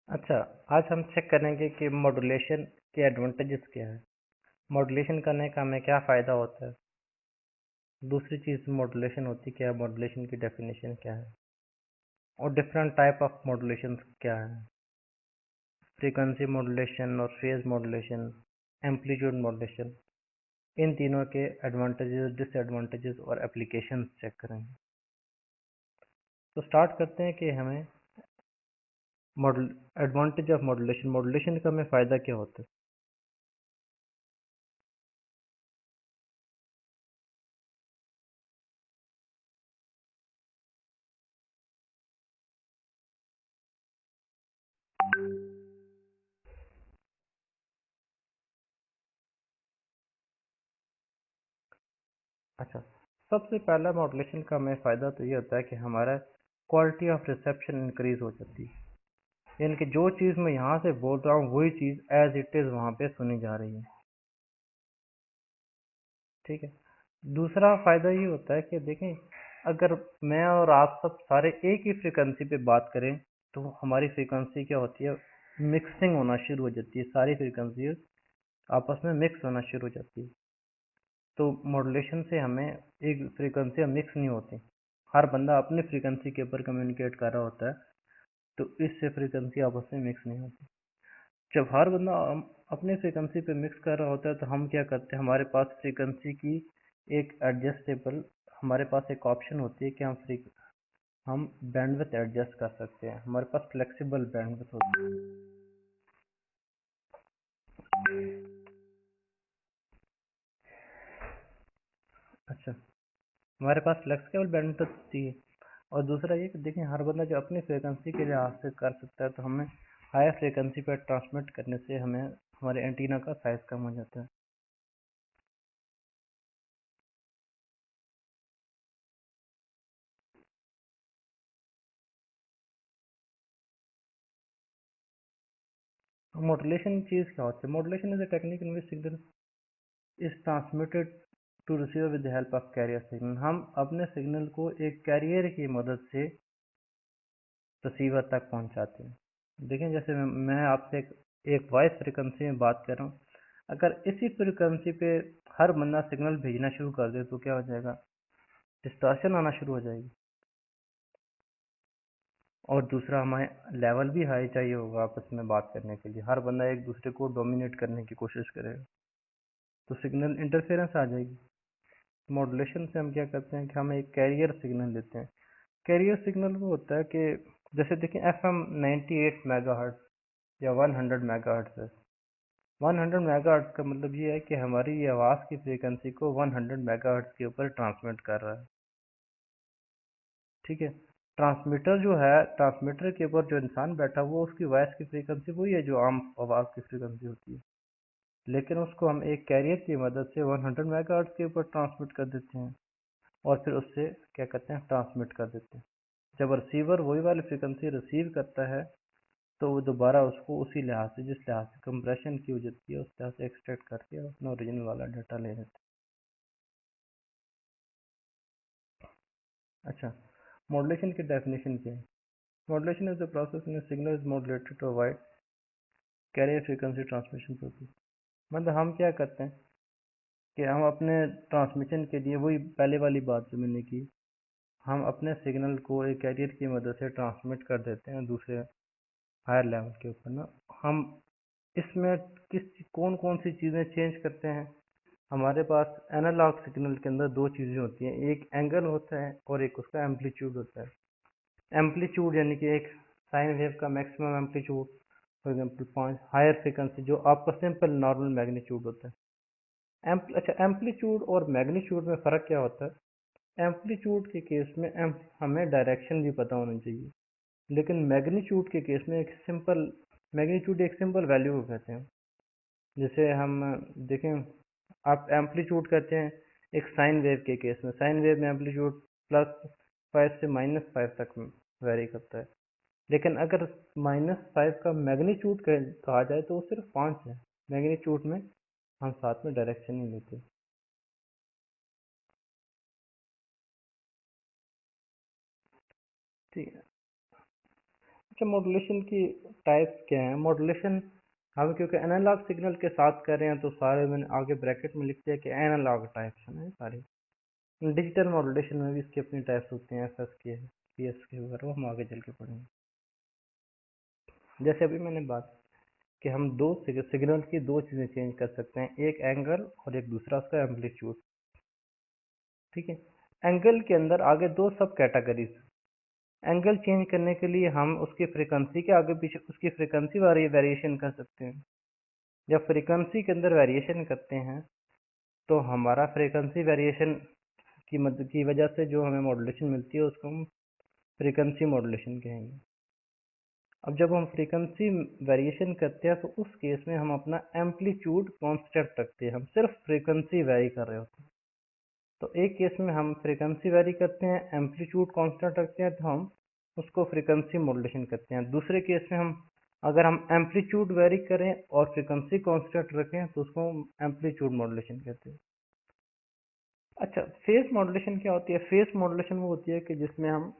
अच्छा, आज हम चेक करेंगे कि मॉड्यूलेशन के एडवांटेजेस क्या है। मॉड्यूलेशन करने का हमें क्या फ़ायदा होता है। दूसरी चीज़ मॉड्यूलेशन होती क्या है, मॉड्यूलेशन की डेफिनेशन क्या है और डिफरेंट टाइप ऑफ मॉड्यूलेशन क्या है। फ्रीक्वेंसी मॉड्यूलेशन और फेज मॉड्यूलेशन, एम्पलीट्यूड मॉड्यूलेशन, इन तीनों के एडवांटेजेस, डिसएडवांटेजेस और एप्लीकेशंस चेक करेंगे। तो स्टार्ट करते हैं कि हमें model advantage of modulation, modulation का हमें फ़ायदा क्या होता है। अच्छा, सबसे पहला मॉड्यूलेशन का हमें फ़ायदा तो ये होता है कि हमारा क्वालिटी ऑफ रिसेप्शन इंक्रीज हो जाती है। यानी कि जो चीज़ मैं यहाँ से बोल रहा हूँ वही चीज़ एज इट इज़ वहाँ पे सुनी जा रही है। ठीक है। दूसरा फ़ायदा ये होता है कि देखें, अगर मैं और आप सब सारे एक ही फ्रिक्वेंसी पे बात करें तो हमारी फ्रिक्वेंसी क्या होती है, मिक्सिंग होना शुरू हो जाती है। सारी फ्रिक्वेंसी आपस में मिक्स होना शुरू हो जाती है। तो मॉड्यूलेशन से हमें एक फ्रीक्वेंसी मिक्स नहीं होती। हर बंदा अपनी फ्रीक्वेंसी के ऊपर कम्युनिकेट कर रहा होता है, तो इससे फ्रीक्वेंसी आपस में मिक्स नहीं होती। जब हर बंदा अपनी फ्रीक्वेंसी पे मिक्स कर रहा होता है तो हम क्या करते हैं, हमारे पास फ्रीक्वेंसी की एक एडजस्टेबल, हमारे पास एक ऑप्शन होती है कि हम बैंडविड्थ एडजस्ट कर सकते हैं। हमारे पास फ्लेक्सिबल बैंडविड्थ होती है। अच्छा, हमारे पास फ्लेक्सिबल बैंडविड्थ होती है। और दूसरा ये कि देखें, हर बंदा जो अपनी फ्रिक्वेंसी के लिहाज से कर सकता है, तो हमें हायर फ्रिक्वेंसी पर ट्रांसमिट करने से हमें हमारे एंटीना का साइज कम हो जाता है। मॉड्यूलेशन चीज़ क्या होती है? Modulation is a technique in which signal is transmitted to receiver with the help of carrier signal. हम अपने सिग्नल को एक कैरियर की मदद से रिसीवर तक पहुंचाते हैं। देखें, जैसे मैं आपसे एक वॉइस फ्रिक्वेंसी में बात कर रहा हूँ, अगर इसी फ्रिक्वेंसी पे हर बंदा सिग्नल भेजना शुरू कर दे तो क्या हो जाएगा, डिस्टॉर्शन आना शुरू हो जाएगी। और दूसरा, हमें लेवल भी हाई चाहिए होगा आपस में बात करने के लिए। हर बंदा एक दूसरे को डोमिनेट करने की कोशिश करेगा तो सिग्नल इंटरफेरेंस आ जाएगी। मॉड्यूलेशन से हम क्या करते हैं कि हम एक कैरियर सिग्नल लेते हैं। कैरियर सिग्नल वो होता है कि जैसे देखें, FM 98 मेगाहर्ट्ज या 100 मेगाहर्ट्ज है। 100 मेगाहर्ट्ज का मतलब ये है कि हमारी ये आवाज़ की फ्रीक्वेंसी को 100 मेगाहर्ट्ज के ऊपर ट्रांसमिट कर रहा है। ठीक है। ट्रांसमीटर जो है, ट्रांसमीटर के ऊपर जो इंसान बैठा हुआ, उसकी वॉइस की फ्रीक्वेंसी वही है जो आम आवाज़ की फ्रीक्वेंसी होती है, लेकिन उसको हम एक कैरियर की मदद से 100 मेगाहर्ट्ज के ऊपर ट्रांसमिट कर देते हैं और फिर उससे क्या करते हैं, ट्रांसमिट कर देते हैं। जब रिसीवर वही वाली फ्रीक्वेंसी रिसीव करता है तो वो दोबारा उसको उसी लिहाज से, जिस लिहाज से कंप्रेशन की हो जाती है, उस लिहाज से एक्सट्रैक्ट करके अपना ओरिजिनल वाला डाटा ले लेते हैं। अच्छा, मॉड्यूलेशन की डेफिनेशन क्या है? Modulation is the process in signal is modulated to avoid carrier frequency transmission process. मतलब हम क्या करते हैं कि हम अपने ट्रांसमिशन के लिए, वही पहले वाली बात जो मैंने की, हम अपने सिग्नल को एक कैरियर की मदद से ट्रांसमिट कर देते हैं दूसरे हायर लेवल के ऊपर ना। हम इसमें कौन कौन सी चीज़ें चेंज करते हैं। हमारे पास एनालॉग सिग्नल के अंदर दो चीज़ें होती हैं, एक एंगल होता है और एक उसका एम्पलीट्यूड होता है। एम्पलीट्यूड यानी कि एक साइन वेव का maximum amplitude, for example 5 higher frequency, जो आपका सिंपल नॉर्मल मैग्नीट्यूड होता है। अच्छा, एम्पलीट्यूड और मैग्नीट्यूड में फ़र्क क्या होता है? एम्पलीट्यूड के केस में हमें डायरेक्शन भी पता होनी चाहिए, लेकिन मैग्नीट्यूड के केस में एक सिंपल, मैग्नीट्यूड एक सिंपल वैल्यू को कहते हैं। जैसे हम देखें, आप एम्पलीट्यूड कहते हैं एक साइन वेव के केस में, साइन वेव में एम्पलीट्यूड +5 से -5 तक वेरी करता है। लेकिन अगर -5 का मैग्नीट्यूड कहा जाए तो वो सिर्फ 5 है। मैग्नीट्यूड में हम साथ में डायरेक्शन नहीं लेते। ठीक है। अच्छा, मॉड्यूलेशन की टाइप्स क्या है? मॉड्यूलेशन हम क्योंकि एनालॉग सिग्नल के साथ कर रहे हैं तो सारे मैंने आगे ब्रैकेट में लिख दिया कि एनालॉग टाइप्स हैं सारे। डिजिटल मॉड्यूलेशन में भी इसकी अपनी टाइप्स होते हैं, एफएस के, पीएस के वगैरह, वो हम आगे चल के पढ़ेंगे। जैसे अभी मैंने बात कि हम दो सिग्नल की दो चीज़ें चेंज कर सकते हैं, एक एंगल और एक दूसरा उसका एम्पलीट्यूड। ठीक है, एंगल के अंदर आगे दो सब कैटेगरीज। एंगल चेंज करने के लिए हम उसकी फ्रीक्वेंसी के आगे पीछे उसकी फ्रीक्वेंसी वेरिएशन कर सकते हैं। जब फ्रीक्वेंसी के अंदर वेरिएशन करते हैं तो हमारा फ्रीक्वेंसी वेरिएशन की मदद की वजह से जो हमें मॉड्यूलेशन मिलती है उसको हम फ्रीक्वेंसी मॉड्यूलेशन कहेंगे। अब जब हम फ्रीक्वेंसी वेरिएशन करते हैं तो उस केस में हम अपना एम्पलीट्यूड कांस्टेंट रखते हैं, हम सिर्फ फ्रीक्वेंसी वेरी कर रहे होते हैं। तो एक केस में हम फ्रीक्वेंसी वेरी करते हैं, एम्पलीट्यूड कांस्टेंट रखते हैं, तो हम उसको फ्रीक्वेंसी मॉड्यूलेशन करते हैं। दूसरे केस में हम अगर हम एम्पलीट्यूड वेरी करें और फ्रीक्वेंसी कांस्टेंट रखें तो उसको एम्पलीट्यूड मॉड्यूलेशन कहते हैं। अच्छा, फेस मॉड्यूलेशन क्या होती है? फेस मॉड्यूलेशन वो होती है कि जिसमें हम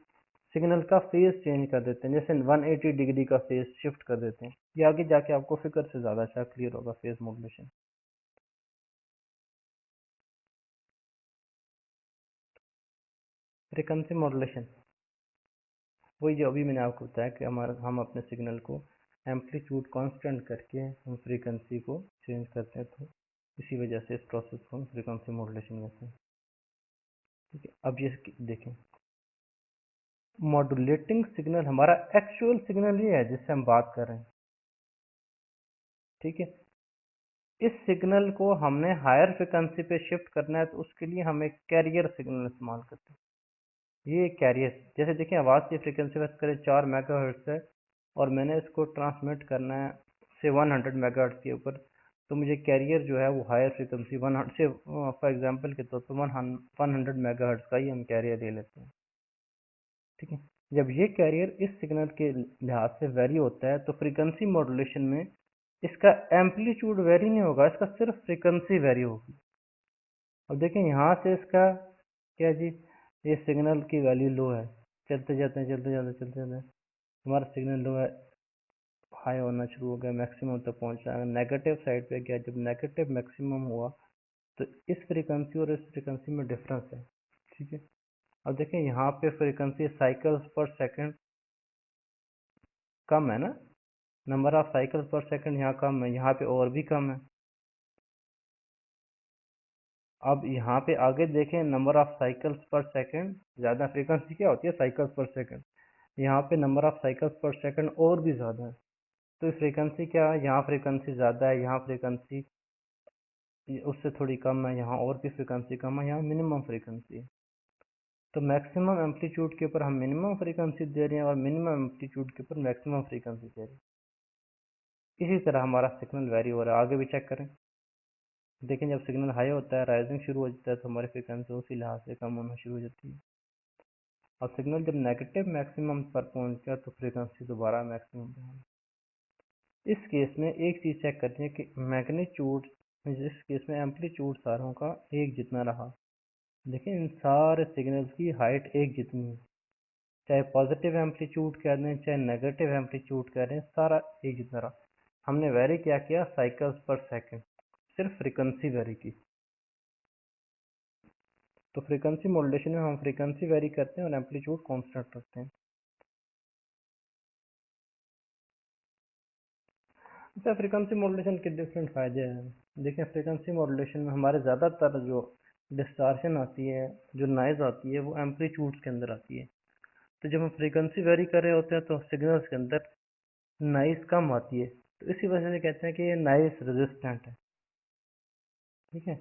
सिग्नल का फेस चेंज कर देते हैं, जैसे 180 डिग्री का फेस शिफ्ट कर देते हैं। ये आगे जाके आपको फिगर से ज़्यादा अच्छा क्लियर होगा फेस मॉड्यूलेशन। फ्रीक्वेंसी मॉड्यूलेशन वही जो अभी मैंने आपको बताया कि हम अपने सिग्नल को एम्पलीट्यूड कांस्टेंट करके हम फ्रीक्वेंसी को चेंज करते हैं, तो इसी वजह से इस प्रोसेस को हम फ्रीक्वेंसी मॉड्यूलेशन कहते हैं। ठीक है, अब ये देखें, मॉड्यूलेटिंग सिग्नल हमारा एक्चुअल सिग्नल ये है जिससे हम बात कर रहे हैं। ठीक है, इस सिग्नल को हमने हायर फ्रिक्वेंसी पे शिफ्ट करना है तो उसके लिए हम एक कैरियर सिग्नल इस्तेमाल करते हैं। ये कैरियर, जैसे देखिए आवाज़ की फ्रिक्वेंसी बस करें 4 मेगाहर्ट्ज़ है और मैंने इसको ट्रांसमिट करना है से 100 मेगाहर्ट्ज़ के ऊपर, तो मुझे कैरियर जो है वो हायर फ्रिक्वेंसी 100 से फॉर एग्जांपल के तौर पर 100 मेगाहर्ट्ज़ का ही हम कैरियर ले लेते हैं। ठीक है, जब ये कैरियर इस सिग्नल के लिहाज से वेरी होता है तो फ्रीक्वेंसी मॉड्यूलेशन में इसका एम्पलीट्यूड वेरी नहीं होगा, इसका सिर्फ फ्रीक्वेंसी वेरी होगी। अब देखें यहाँ से इसका क्या जी, ये सिग्नल की वैल्यू लो है, चलते जाते हैं चलते जाते हैं चलते जाते हैं, हमारा सिग्नल लो है, हाई होना शुरू हो गया, मैक्सिमम तक पहुँच रहा है। नेगेटिव साइड पे गया, जब नेगेटिव मैक्सिमम हुआ तो इस फ्रीक्वेंसी और इस फ्रीक्वेंसी में डिफरेंस है। ठीक है, अब देखें यहाँ पे फ्रीक्वेंसी साइकिल्स पर सेकंड कम है ना, नंबर ऑफ साइकिल्स पर सेकंड यहाँ कम है, यहाँ पे और भी कम है। अब यहाँ पे आगे देखें, नंबर ऑफ साइकिल्स पर सेकंड ज़्यादा, फ्रीक्वेंसी क्या होती है साइकिल्स पर सेकंड, यहाँ पे नंबर ऑफ साइकिल्स पर सेकंड और भी ज़्यादा है। तो फ्रीक्वेंसी क्या है, यहाँ फ्रीक्वेंसी ज़्यादा है, यहाँ फ्रीक्वेंसी उससे थोड़ी कम है, यहाँ और भी फ्रीक्वेंसी कम है, यहाँ मिनिमम फ्रीक्वेंसी है। तो मैक्सिमम एम्पलीट्यूड के ऊपर हम मिनिमम फ्रीक्वेंसी दे रहे हैं और मिनिमम एम्पलीट्यूड के ऊपर मैक्सिमम फ्रीक्वेंसी दे रहे हैं। इसी तरह हमारा सिग्नल वेरी हो रहा है, आगे भी चेक करें। लेकिन जब सिग्नल हाई होता है, राइजिंग शुरू हो जाता है, तो हमारी फ्रीक्वेंसी उसी लिहाज से कम होना शुरू हो जाती है। और सिग्नल जब नेगेटिव मैक्सिमम पर पहुंच गया तो फ्रीक्वेंसी दोबारा मैक्सिमम पे होगी। इस केस में एक चीज़ चेक करनी है कि मैग्नीट्यूड, जिस केस में एम्पलीट्यूड सारों का एक जितना रहा। देखिए इन सारे सिग्नल्स की हाइट एक जितनी है, चाहे पॉजिटिव एम्पलीट्यूड कह दें चाहे नेगेटिव एम्पलीट्यूड कह दें, सारा एक जितना रहा। हमने वेरी क्या किया, साइकिल्स पर सेकंड, सिर्फ फ्रीक्वेंसी वेरी की। तो फ्रीक्वेंसी मॉड्यूलेशन में हम फ्रीक्वेंसी वेरी करते हैं और एम्पलीट्यूड कांस्टेंट रखते हैं। अच्छा, फ्रीक्वेंसी मॉड्यूलेशन के डिफरेंट फ़ायदे हैं। देखिए फ्रीक्वेंसी मॉड्यूलेशन में हमारे ज़्यादातर जो डिस्टॉर्शन आती है, जो नॉइज़ आती है, वो एम्पलीट्यूड्स के अंदर आती है। तो जब हम फ्रीक्वेंसी वेरी कर रहे होते हैं तो सिग्नल्स के अंदर नॉइज़ कम आती है, तो इसी वजह से कहते हैं कि ये नॉइज़ रेजिस्टेंट है। ठीक है,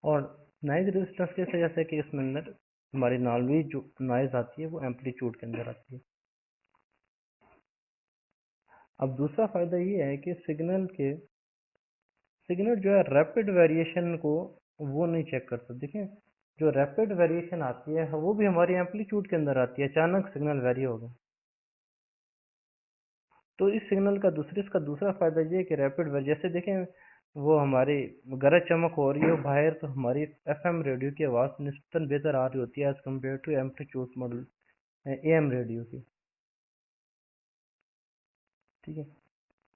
और नॉइज़ रेजिस्टेंस की वजह से कि इसमें अंदर हमारी नॉर्मली जो नॉइज़ आती है वो एम्पलीट्यूड के अंदर आती है। अब दूसरा फ़ायदा ये है कि सिग्नल जो है रैपिड वेरिएशन को वो नहीं चेक करता। देखें जो रैपिड वेरिएशन आती है वो भी हमारी एम्पलीट्यूड के अंदर आती है, अचानक सिग्नल वेरी होगा। तो इस सिग्नल का इसका दूसरा फायदा ये है कि रैपिड वेरी, जैसे देखें वो हमारी गरज चमक हो रही है बाहर, तो हमारी एफएम रेडियो की आवाज़ निस्बतन बेहतर आ रही होती है as compare to amplitude model AM radio की। ठीक है।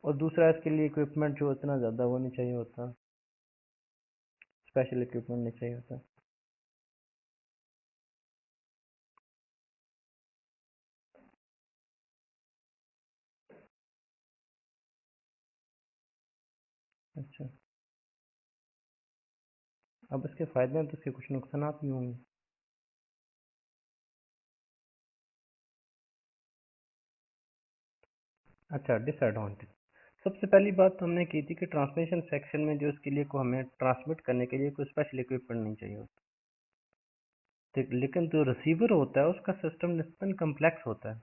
और दूसरा, इसके लिए इक्विपमेंट जो इतना ज़्यादा वो नहीं चाहिए होता, स्पेशल इक्विपमेंट नहीं चाहिए होता। अच्छा, अब इसके फ़ायदे हैं तो इसके कुछ नुकसान भी होंगे। अच्छा, डिसएडवांटेज। सबसे पहली बात तो हमने की थी कि ट्रांसमिशन सेक्शन में जो इसके लिए को हमें ट्रांसमिट करने के लिए कोई स्पेशल इक्विपमेंट नहीं चाहिए होता। ठीक, लेकिन जो रिसीवर होता है उसका सिस्टम निस्बतन कम्प्लेक्स होता है।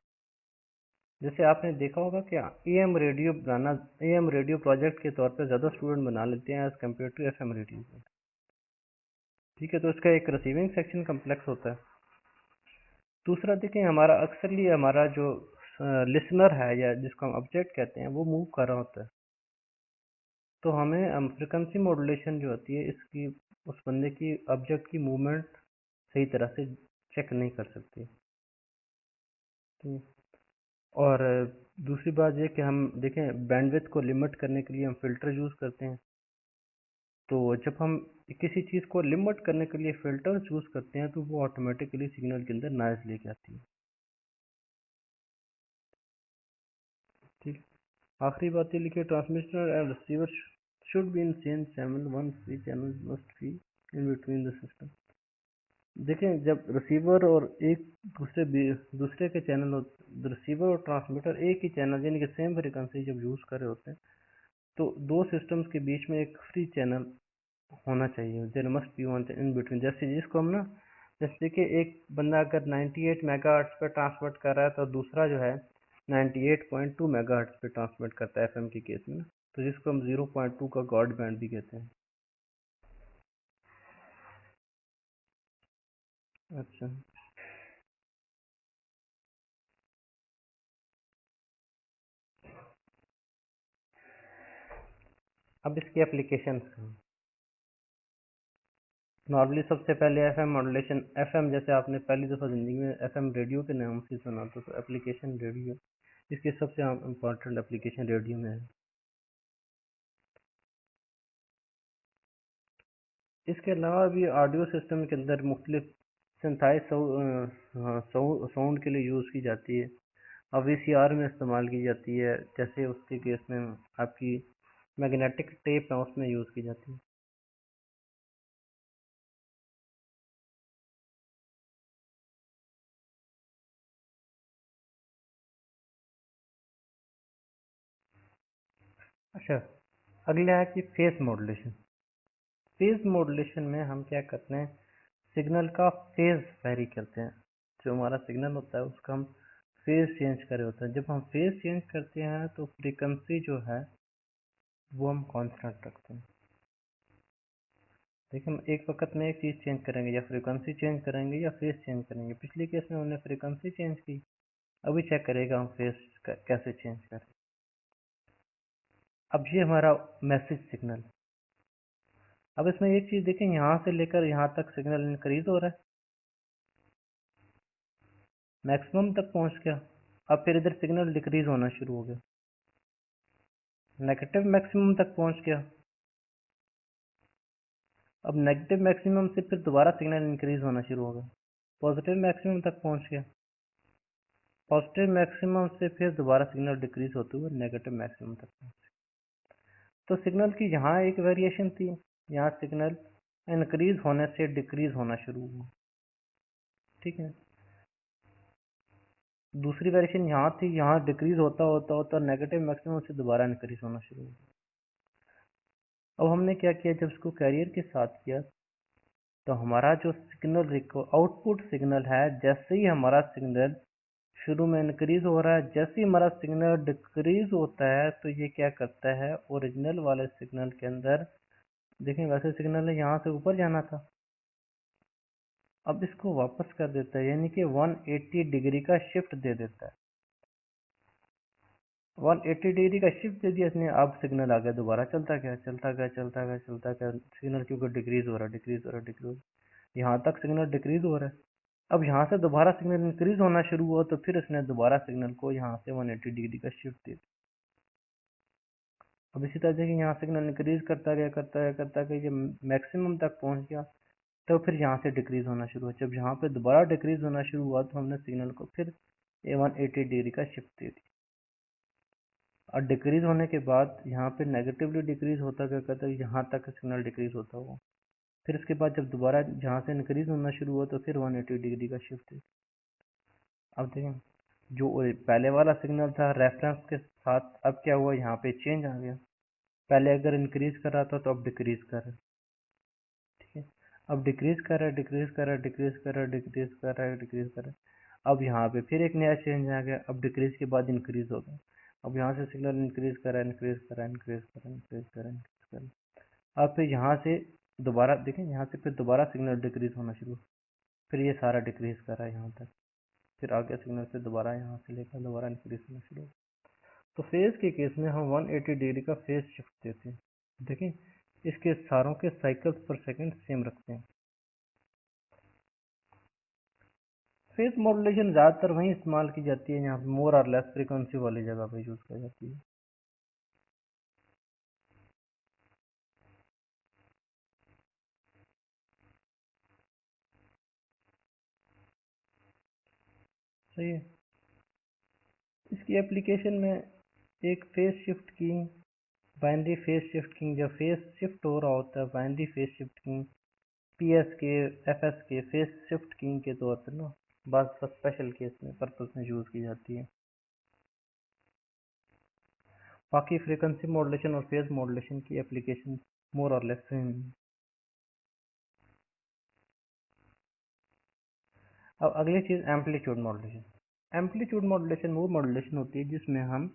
जैसे आपने देखा होगा कि एएम रेडियो बनाना, एएम रेडियो प्रोजेक्ट के तौर पे ज़्यादा स्टूडेंट बना लेते हैं as compare to FM radio. ठीक है, तो इसका एक रिसीविंग सेक्शन कम्प्लेक्स होता है। दूसरा देखें, हमारा अक्सरली हमारा जो लिसनर है या जिसको हम ऑब्जेक्ट कहते हैं वो मूव कर रहा होता है, तो हमें फ्रिक्वेंसी मॉड्यूलेशन जो होती है इसकी उस बंदे की ऑब्जेक्ट की मूवमेंट सही तरह से चेक नहीं कर सकती। ठीक है। और दूसरी बात ये कि हम देखें बैंडविड्थ को लिमिट करने के लिए हम फिल्टर यूज़ करते हैं, तो जब हम किसी चीज़ को लिमिट करने के लिए फिल्टर यूज़ करते हैं तो वो ऑटोमेटिकली सिग्नल के अंदर नॉइज़ लेके आती है। ठीक। आखिरी बात ये लिखिए, transmitter and receiver should be in same channel, one free channel must be in between the system. देखें, जब रिसीवर और एक दूसरे के चैनल, रिसीवर और ट्रांसमीटर एक ही चैनल यानी कि सेम फ्रिक्वेंसी जब यूज़ कर रहे होते हैं, तो दो सिस्टम्स के बीच में एक फ्री चैनल होना चाहिए। There must be one in between. जैसे जिसको हम ना, जैसे कि एक बंदा अगर 98 मेगाहर्ट्ज़ पे ट्रांसमिट कर रहा है तो दूसरा जो है 98.2 मेगाहर्ट्ज़ पे ट्रांसमिट करता है एफएम के केस में, तो जिसको हम 0.2 का गॉड बैंड भी कहते हैं। अच्छा, अब इसकी एप्लीकेशन, नॉर्मली सबसे पहले एफएम मॉड्यूलेशन, एफएम जैसे आपने पहली दफ़ा ज़िंदगी में एफएम रेडियो के नाम से सुना तो एप्लीकेशन रेडियो इसकी सबसे इम्पोर्टेंट एप्लीकेशन रेडियो में है। इसके अलावा भी ऑडियो सिस्टम के अंदर मुख्तलिफ सिंथाइज साउंड के लिए यूज़ की जाती है, और वीसीआर में इस्तेमाल की जाती है, जैसे उसके केस में आपकी मैग्नेटिक टेप है उसमें यूज़ की जाती है। अच्छा, अगला है कि फेस मॉड्यूलेशन। फेस मॉड्यूलेशन में हम क्या करते हैं, सिग्नल का फेज वेरी करते हैं। जो हमारा सिग्नल होता है उसका हम फेज चेंज कर रहे होते हैं। जब हम फेज चेंज करते हैं तो फ्रीक्वेंसी जो है वो हम कांस्टेंट रखते हैं। देखिए, हम एक वक्त में एक चीज़ चेंज करेंगे, या फ्रीक्वेंसी चेंज करेंगे या फेज चेंज करेंगे। पिछले केस में हमने फ्रीक्वेंसी चेंज की, अभी चेक करेगा हम फेज कैसे चेंज करें। अब ये हमारा मैसेज सिग्नल। अब इसमें एक चीज़ देखें, यहाँ से लेकर यहाँ तक सिग्नल इंक्रीज हो रहा है, मैक्सिमम तक पहुँच गया। अब फिर इधर सिग्नल डिक्रीज होना शुरू हो गया, नेगेटिव मैक्सिमम तक पहुँच गया। अब नेगेटिव मैक्सिमम से फिर दोबारा सिग्नल इंक्रीज होना शुरू होगा, पॉजिटिव मैक्सिमम तक पहुंच गया। पॉजिटिव मैक्सिमम से फिर दोबारा सिग्नल डिक्रीज होते हुए नेगेटिव मैक्सिमम तक पहुंच। तो सिग्नल की यहाँ एक वेरिएशन थी, यहाँ सिग्नल इंक्रीज होने से डिक्रीज होना शुरू हुआ। ठीक है, दूसरी वेरिएशन यहाँ थी, यहाँ डिक्रीज होता होता होता नेगेटिव मैक्सिमम से दोबारा इंक्रीज होना शुरू हुआ। अब हमने क्या किया, जब इसको कैरियर के साथ किया तो हमारा जो सिग्नल आउटपुट सिग्नल है, जैसे ही हमारा सिग्नल शुरू में इंक्रीज हो रहा है, जैसे ही हमारा सिग्नल डिक्रीज होता है तो ये क्या करता है, ओरिजिनल वाले सिग्नल के अंदर देखें, वैसे सिग्नल है यहाँ से ऊपर जाना था, अब इसको वापस कर देता है, यानी कि 180 डिग्री का शिफ्ट दे देता है। 180 डिग्री का शिफ्ट दे दिया इसने, अब सिग्नल आ गया दोबारा चलता गया चलता गया चलता गया चलता गया, सिग्नल क्योंकि डिक्रीज हो रहा है डिक्रीज हो रहा है डिक्रीज, यहाँ तक सिग्नल डिक्रीज हो रहा है। अब यहाँ से दोबारा सिग्नल इंक्रीज होना शुरू हुआ तो फिर इसने दोबारा सिग्नल को यहाँ से 180 डिग्री का शिफ्ट दे दिया। अब इसी तरह से यहाँ सिग्नल इंक्रीज करता गया करता गया करता गया, जब मैक्सिमम तक पहुँच गया तो फिर यहाँ से डिक्रीज होना शुरू हुआ। जब यहाँ पे दोबारा डिक्रीज होना शुरू हुआ तो हमने सिग्नल को फिर 180 डिग्री का शिफ्ट दे दिया। और डिक्रीज होने के बाद यहाँ पे नेगेटिवली डिक्रीज होता क्या करता है, यहाँ तक सिग्नल डिक्रीज होता हुआ, फिर इसके बाद जब दोबारा जहाँ से इंक्रीज होना शुरू हुआ तो फिर 180 डिग्री का शिफ्ट है। अब देखें जो पहले वाला सिग्नल था रेफरेंस के साथ, अब क्या हुआ, यहाँ पे चेंज आ गया। पहले अगर इंक्रीज कर रहा था तो अब डिक्रीज कर रहा है, ठीक है। अब डिक्रीज कर रहा है डिक्रीज कर रहा है डिक्रीज कर रहा है डिक्रीज कर रहा है डिक्रीज कर रहा है। अब यहाँ पे फिर एक नया चेंज आ गया, अब डिक्रीज के बाद इंक्रीज हो गया। अब यहाँ से सिग्नल इंक्रीज कर रहा है इंक्रीज कर रहा है इंक्रीज कर रहा है इंक्रीज कर रहा है इंक्रीज कर रहा है। अब फिर यहाँ से दोबारा देखें, यहाँ से फिर दोबारा सिग्नल डिक्रीज होना शुरू, फिर ये सारा डिक्रीज कर रहा है यहाँ तक, फिर आगे सिग्नल से दोबारा यहाँ से लेकर दोबारा इंक्रीज होना शुरू। तो फेज के केस में हम 180 डिग्री का फेज शिफ्ट देते हैं। देखें इसके सारों के साइकिल्स पर सेकंड सेम रखते हैं। फेज मॉड्यूलेशन ज़्यादातर वहीं इस्तेमाल की जाती है जहाँ पे मोर और लेस फ्रीक्वेंसी वाली जगह पे यूज़ की जाती है। सही है। इसकी एप्लीकेशन में एक फेज शिफ्ट की, बाइनरी फेज शिफ्ट की, जब फेज शिफ्ट हो रहा होता है बाइनरी फेज शिफ्ट की पीएस के एफएस के फेज शिफ्ट की के तौर पर ना बस स्पेशल केस में पर्पस में यूज़ की जाती है। बाकी फ्रीक्वेंसी मॉड्यूलेशन और फेज मॉड्यूलेशन की एप्लीकेशन मोर और लेस सेम है। अब अगली चीज़ एम्पलीट्यूड मॉड्यूलेशन। एम्पलीट्यूड मॉड्यूलेशन वो मॉड्यूलेशन होती है जिसमें हम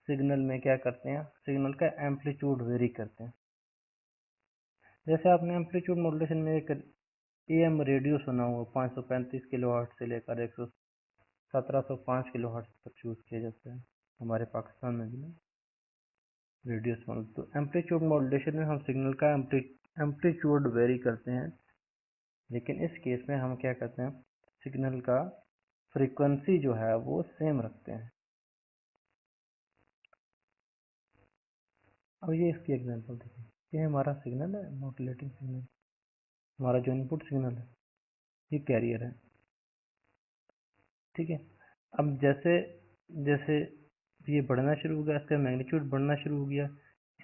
सिग्नल में क्या करते हैं, सिग्नल का एम्पलीट्यूड वेरी करते हैं। जैसे आपने एम्पलीट्यूड मॉड्यूलेशन में एक एएम रेडियो सुना हुआ 535 किलोहर्ट्ज़ से लेकर 1705 किलोहर्ट्ज़ तक यूज़ किया जाता है हमारे पाकिस्तान में भी ना रेडियो सुन। तो एम्पलीट्यूड मॉड्यूलेशन में हम सिग्नल का एम्पलीट्यूड वेरी करते हैं, लेकिन इस केस में हम क्या करते हैं, सिग्नल का फ्रीक्वेंसी जो है वो सेम रखते हैं। अब ये इसकी एग्जांपल देखिए, ये हमारा सिग्नल है मॉड्यूलेटिंग सिग्नल, हमारा जो इनपुट सिग्नल है ये कैरियर है, ठीक है। अब जैसे जैसे ये बढ़ना शुरू हो गया, इसका मैग्नीट्यूड बढ़ना शुरू हो गया,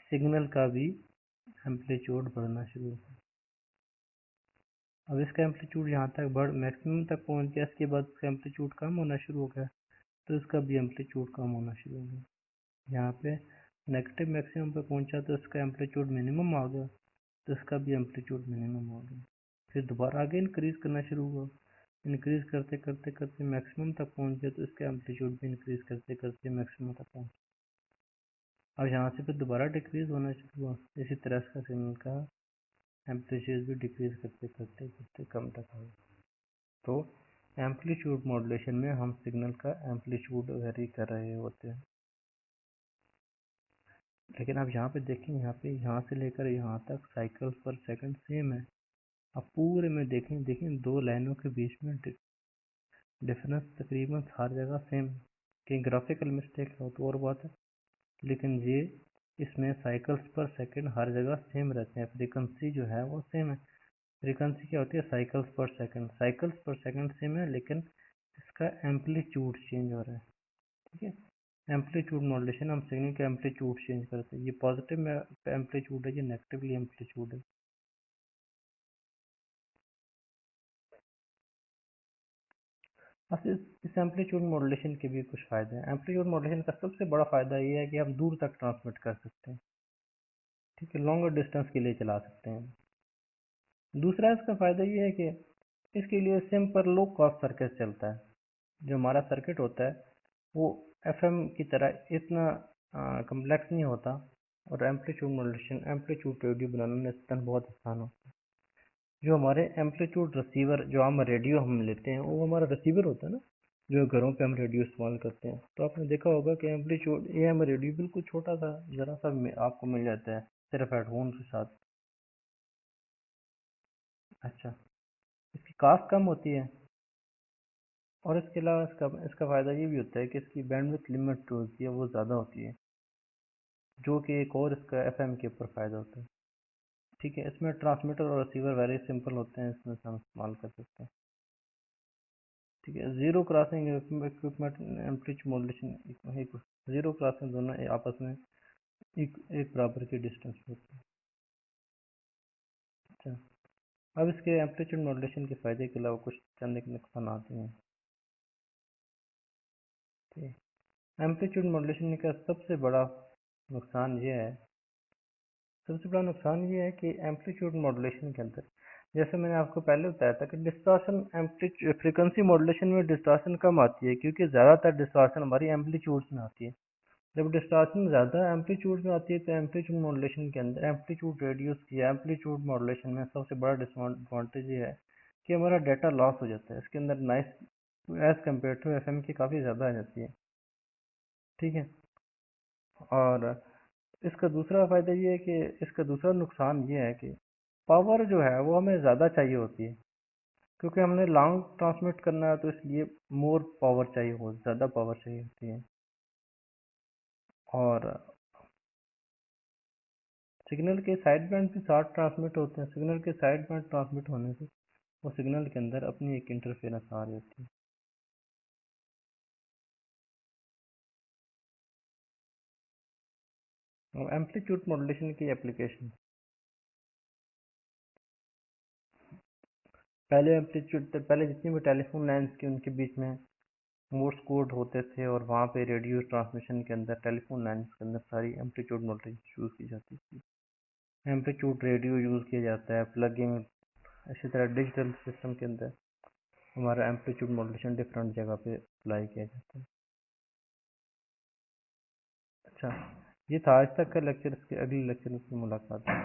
सिग्नल का भी एम्पलीट्यूड बढ़ना शुरू हो गया। अब इसका एम्पलीट्यूड यहाँ तक बढ़ मैक्सिमम तक पहुँच गया, इसके बाद इसका एम्पलीट्यूड कम होना शुरू हो गया, तो इसका भी एम्पलीट्यूड कम होना शुरू हो गया। यहाँ पे नेगेटिव मैक्सिमम पे पहुँचा तो इसका एम्पलीट्यूड मिनिमम आ गया, तो इसका भी एम्पलीट्यूड मिनिमम आ गया। फिर दोबारा आगे इंक्रीज करना शुरू हुआ, इंक्रीज करते करते करते मैक्सिमम तक पहुँच गया, तो इसका एम्पलीट्यूड भी इंक्रीज करते करते मैक्सिमम तक पहुँच गया। अब यहाँ से फिर दोबारा डिक्रीज होना शुरू हुआ, इसी तरह इसका सिग्नल का एम्पलीट्यूड भी डिक्रीज करते करते करते कम तक आ गया। तो एम्पलीट्यूड मॉड्यूलेशन में हम सिग्नल का एम्पलीट्यूड वेरी कर रहे होते हैं। लेकिन आप यहाँ पे देखें, यहाँ पे यहाँ से लेकर यहाँ तक साइकिल्स पर सेकंड सेम है। अब पूरे में देखें देखें दो लाइनों के बीच में डिफरेंस तकरीबन हर जगह सेम है। कहीं ग्राफिकल मिस्टेक हो तो और बात है, लेकिन ये इसमें साइकिल्स पर सेकंड हर जगह सेम रहते हैं, फ्रीक्वेंसी जो है वो सेम है। फ्रीक्वेंसी क्या होती है, साइकिल्स पर सेकंड, साइकिल्स पर सेकंड सेम है, लेकिन इसका एम्पलीट्यूड चेंज हो रहा है, ठीक है। एम्पलीट्यूड मॉड्यूलेशन हम सिग्नल का एम्पलीट्यूड चेंज करते हैं, ये पॉजिटिव में एम्पलीट्यूड है, ये नेगेटिवली एम्पलीट्यूड है। बस इस एम्पलीट्यूड मॉड्यूलेशन के भी कुछ फ़ायदे हैं। एम्पलीट्यूड मॉड्यूलेशन का सबसे बड़ा फ़ायदा ये है कि हम दूर तक ट्रांसमिट कर सकते हैं, ठीक है, लॉन्गर डिस्टेंस के लिए चला सकते हैं। दूसरा इसका फ़ायदा ये है कि इसके लिए सिंपल लो कॉस्ट सर्किट चलता है। जो हमारा सर्किट होता है वो एफएम की तरह इतना कम्प्लेक्स नहीं होता, और एम्पलीट्यूड मॉड्यूलेशन एम्पलीट्यूड रेडियो बनाने में इसका बहुत आसान होता है। जो हमारे एम्पलीट्यूड रिसीवर जो हम रेडियो हम लेते हैं वो हमारा रिसीवर होता है ना, जो घरों पे हम रेडियो इस्तेमाल करते हैं, तो आपने देखा होगा कि एम्पलीट्यूड AM रेडियो बिल्कुल छोटा सा ज़रा सा आपको मिल जाता है सिर्फ हेडफोन के साथ। अच्छा, इसकी कॉस्ट कम होती है, और इसके अलावा इसका इसका फ़ायदा ये भी होता है कि इसकी बैंडविड्थ लिमिट जो होती है वो ज़्यादा होती है, जो कि एक और इसका FM के ऊपर फ़ायदा होता है। ठीक है, इसमें ट्रांसमीटर और रिसीवर वेरी सिंपल होते हैं, इसमें से हम इस्तेमाल कर सकते हैं। ठीक है, zero crossing equipment amplitude modulation, zero crossing दोनों आपस में एक बराबर के डिस्टेंस पे होते हैं। अच्छा, अब इसके एम्पलीट्यूड मॉड्यूलेशन के फ़ायदे के अलावा कुछ चंद एक नुकसान आते हैं। ठीक, एम्पलीट्यूड मॉड्यूलेशन का सबसे बड़ा नुकसान ये है कि एम्पलीट्यूड मॉड्यूलेशन के अंदर, जैसे मैंने आपको पहले बताया था कि डिस्टॉर्शन एम्पलीट्यूड फ्रीक्वेंसी मॉड्यूलेशन में डिस्टॉर्शन कम आती है, क्योंकि ज़्यादातर डिस्टॉर्शन हमारी एम्पलीट्यूड्स में आती है। जब डिस्टॉर्शन ज़्यादा एम्पलीट्यूड में आती है तो एम्पलीट्यूड मॉड्यूलेशन के अंदर एम्पलीट्यूड रेडियस की एम्पलीट्यूड मॉड्यूलेशन में सबसे बड़ा डिसएडवांटेज ये है कि हमारा डाटा लॉस हो जाता है। इसके अंदर noise as compare to FM की काफ़ी ज़्यादा आ जाती है। ठीक है, और इसका दूसरा फ़ायदा ये है कि इसका दूसरा नुकसान ये है कि पावर जो है वो हमें ज़्यादा चाहिए होती है, क्योंकि हमने लॉन्ग ट्रांसमिट करना है तो इसलिए मोर पावर चाहिए हो ज़्यादा पावर चाहिए होती है। और सिग्नल के साइड बैंड भी शॉर्ट ट्रांसमिट होते हैं। सिग्नल के साइड बैंड ट्रांसमिट होने से वो सिग्नल के अंदर अपनी एक इंटरफेरेंस आ रही होती है। और एम्पलीट्यूड मॉड्यूलेशन की एप्लीकेशन, पहले जितनी भी टेलीफोन लाइन्स की उनके बीच में मोर्स कोड होते थे, और वहाँ पे रेडियो ट्रांसमिशन के अंदर टेलीफोन लाइन्स के अंदर सारी एम्पलीट्यूड मॉड्यूलेशन यूज़ की जाती थी। एम्पलीट्यूड रेडियो यूज़ किया जाता है प्लगिंग। इसी तरह डिजिटल सिस्टम के अंदर हमारा एम्पलीट्यूड मॉड्यूलेशन डिफरेंट जगह पे अप्लाई किया जाता है। अच्छा, ये था आज तक का लेक्चर। इसके अगले लेक्चर में फिर मुलाकात है।